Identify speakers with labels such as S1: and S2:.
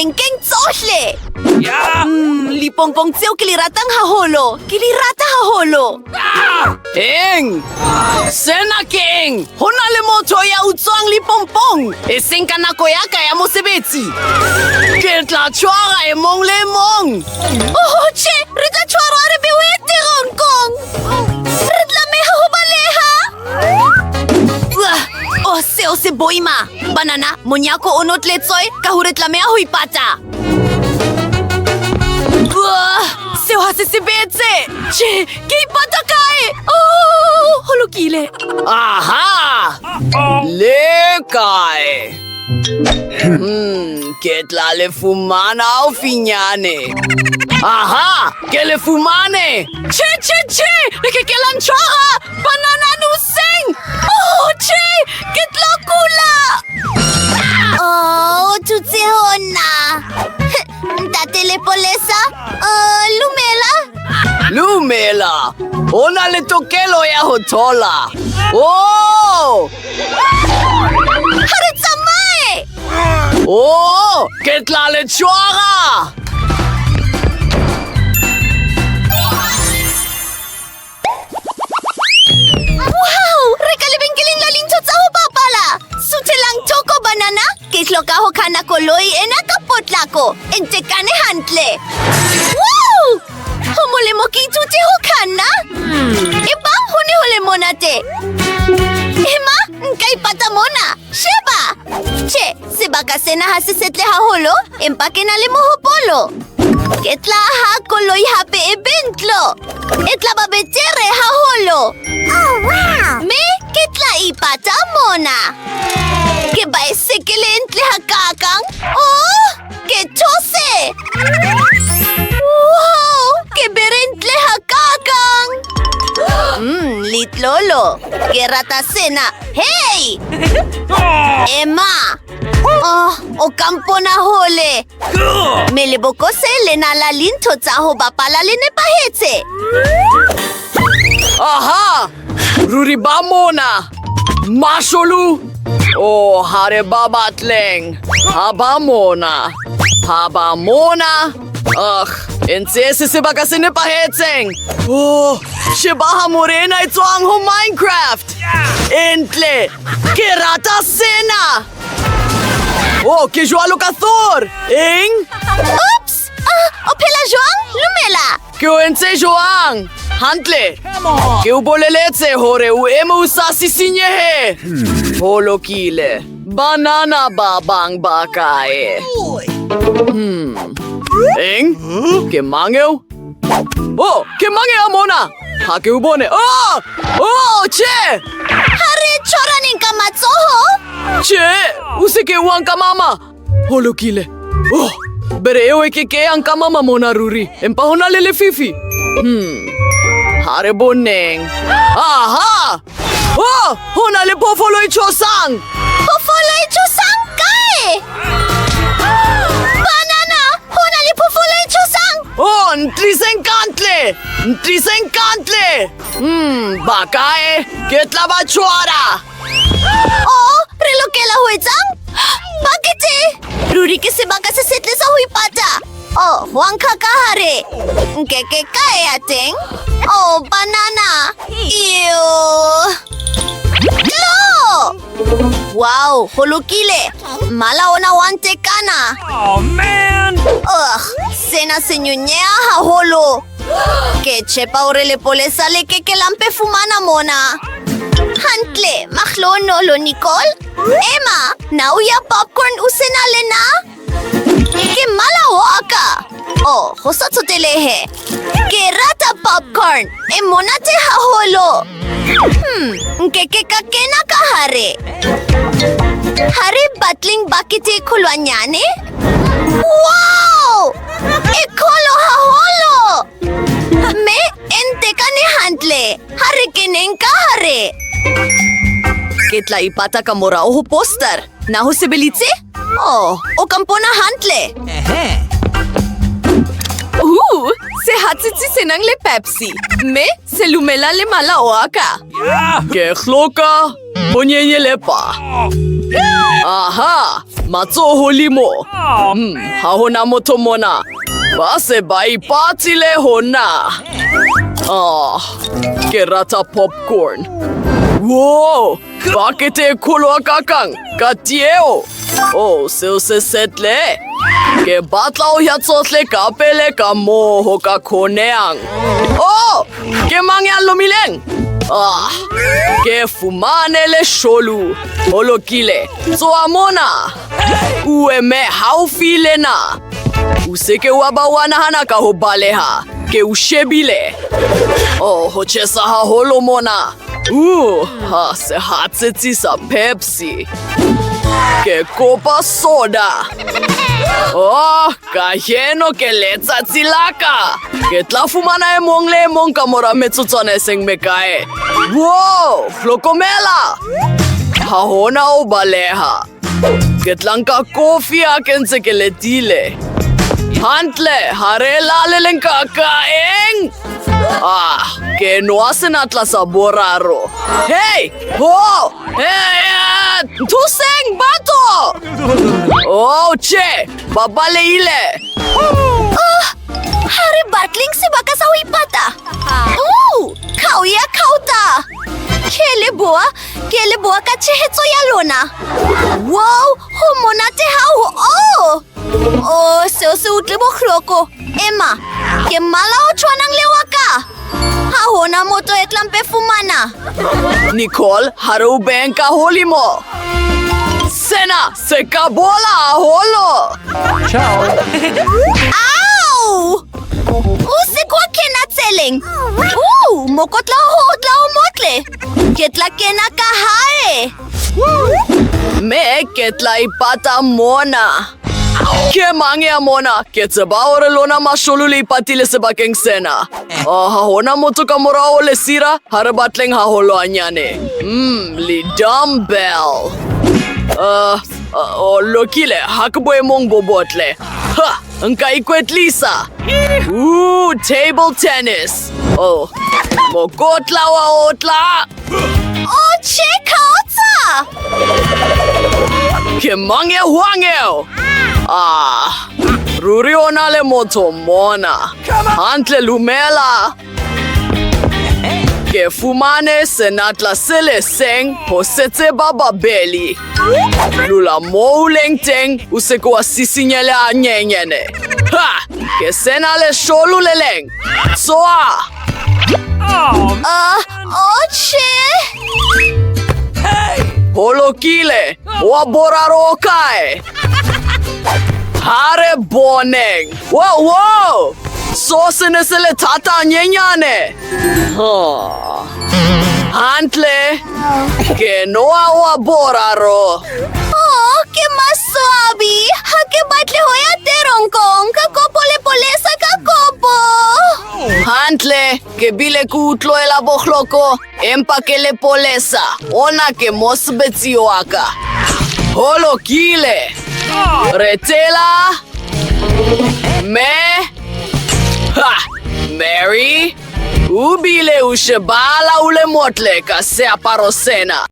S1: rengkeng tsohle.
S2: Ya!
S1: Lipompong tseo ke le ratang haholo. Ke le rata haholo.
S2: Eng! Sena ke eng? Ho na le motho ya utswang Lipompong. E seng ka nako ya ka ya mosebetsi. Ke tla tshwara e mong le mong.
S1: Oh, tjhe, re tla tshwarwa re bewe terongkong. Re tlameha ho baleha. Oh, seo se boima. Banana, monyako o notletswe ka ho re tlameha ho ipata. Seo ha se sebetse. Tjhe, ke ipata kae? Oh, ho lokile.
S2: Aha! Le kae? Ke tla le fumana haufinyane. Aha! Ke le fumane!
S1: Tjhe, ke la ntshwara. Banana nuseng. Oh, tjhe, ke tla kula. Oh, tutse hona. Ntate Lepolesa, Lumela.
S2: Lumela! O na le tokelo ya ho thola. Oh!
S1: Ha re tsamaye.
S2: Oh! Ke tla le tshwara!
S1: Wow! Re ka lebenkeleng la dintho tsa ho bapala. Suthelang thoko banana. Ke hloka ho khana koloi ena ka potlako. E ntekane hantle. Wow! Ho molemo ke ithute ho khana. Ebang ho ne ho le monate. Ema, nka ipata mona. Sheba! Tjhe, sebaka sena ha se setle haholo, empa ke na le mohopolo. Ke tla ha koloi hape e bentlo. E tla ba betere haholo. Oh, wow! Me, ke tla ipata mona. Ke baesekele e ntle hakakang. Oh, ke those. Wow! Ke bere ntle hakakang. Litlolo. Ke rata sena. Hey! Emma! Oh, o kampona hole. Meleboko se le na la lintho tsa ho bapala le nepahetse.
S2: Aha! Ruri ba mona! Masholu! Oh, hare babatleng! Haba mona! Haba mona! Entse se sebaka se nepahetseng! Oh, shebaha morena e tswang ho Minecraft! Entle! Ke rata sena! Oh, ke jwalo ka Thor! Eng?
S1: Oops! O phela jwang? Lumela!
S2: Ke o entse jwang? Hantle! Ke o boleletse hore o eme o sa sisinyehe! Ho lokile! Banana babang ba kae? Eng? Ke mangeo? Oh, ke mangeo mona! Ha ke o bone! Oh! Oh, tjhe!
S1: Ha re tshwaraneng ka matsoho?
S2: Tjhe! O se ke uang ka mama! Ho lokile! Oh! Bere eo e ke ang ka mama mona ruri! Empa hona le lefifi! Hare boneng! Aha! Oh! Hona le phoofolo e tshosang!
S1: Phoofolo e tshosang kae? Banana! Hona le phoofolo e tshosang!
S2: Oh! Ntliseng kantle! Ntliseng kantle! Ba kae? Ke tla ba tshwara!
S1: Oh! Re lokela ho etsang? Bakete! Ruri ke sebaka se setle sa ho ipata! Oh, huangka ka hare! Nkeke kae ya teng? Oh, banana! Ew! Lo! Wow, ho lokile! Mala ona wa ntekana!
S3: Oh, man!
S1: Sena se nyonyea haholo! Ke tshepa hore Lepolesa le keke la mpe fumana mona! Hantle, mahlonolo Nicole? Emma, na o ya popcorn o sena le na? Ke mala waka! Oh, ho sa tshotelehe! Ke rata popcorn! E monate haholo! Nkeke ka kena ka hare! Hare batling bakete kholwanyane? Wow! E kholo haholo! Me ente ka ne hantle! Hare keneng ka hare! Ke tla ipata ka morao ho poster. Na ho sebeletse? Oh, o kampona hantle. Se hatsitsi se nang le Pepsi. Me se lumela le mala waka.
S2: Ke hloka bonyenyele pa. Aha! Matso huli mo. Hahona mo to mona. Base ba ipatile hona. Kerata popcorn. Wow! Bakit e kulo kakang? Katieo! Oh, se setle. Ke batla o yatsosle kapele ka mo ho ka koneang. Oh! Ke mangyan lumileng. Ke fumane le sholu. Holokile. So amona. Ue me haufile na. Useke wabawana hana ka ho baleha. Ke ushebile. Oh, hochesa ha holomona. Se hatsetsi sa Pepsi. Ke copa soda. Kaheno ke letsa tsilaka. Ke tla fumana e mong le mong ka mora metsotswana seng mekae. Wow, flokomela. Ha hona o baleha. Ke tlanka kofi a ke ntse ke letile. Hantle, hare laleleng kakaeng. Ke noase natla sa boraro. Hey! Ho! Hey! Tuseng bato! Oh, che! Babaleile!
S1: Hare batling se baka sa ipata. Kauya kauta. Kele boa ka chehetso ya lona. Wow, homona te hao. Se utle bohloko. Emma, ke mala o chwanang lewaka. Ha hona moto eklampe fumana.
S2: Nicole, haru benka holimo. Sena, se kabola holo.
S3: Ciao.
S1: Au! Use kwa kena tseleng. Mokotla hodla o motle. Ketla kena kahare.
S2: Me ketla ipata mona. Ke mange mona, ke tseba ore lona masholule ipatile se bakeng sena. Ha hona moto ka mora o le sira, hare batleng ha holo anyane. Li dumbbell. Lokile, hakboe mong bobotle. Ha, nka ikwetlisa. Table tennis. Mokotla wa otla.
S1: Che kaotsa.
S2: Ke mange huangeo. Ruri ona le moto mona. Hantle lumela. Ke fumane senatla sele seng ho setse baba beli. Lula mo uleng teng useko asisinyele a nyenyene. Ha! Ke senale sholu leleng. Soa!
S1: Che.
S2: Holokile, waboraro kai. Hare boneng. Wow! Sosene sele tata nyenyane. Hantle, ke noa waboraro.
S1: Ke maswabi. Hake batle hoya terongkong. Ka kopole polesa ka kopo.
S2: Hantle, ke bile kutlo ela bohloko. Empa ke le polesa. Ona ke mosbetsioaka. Holokile. Retela. Mary. Ubile ushebala ule motle ka se aparosena.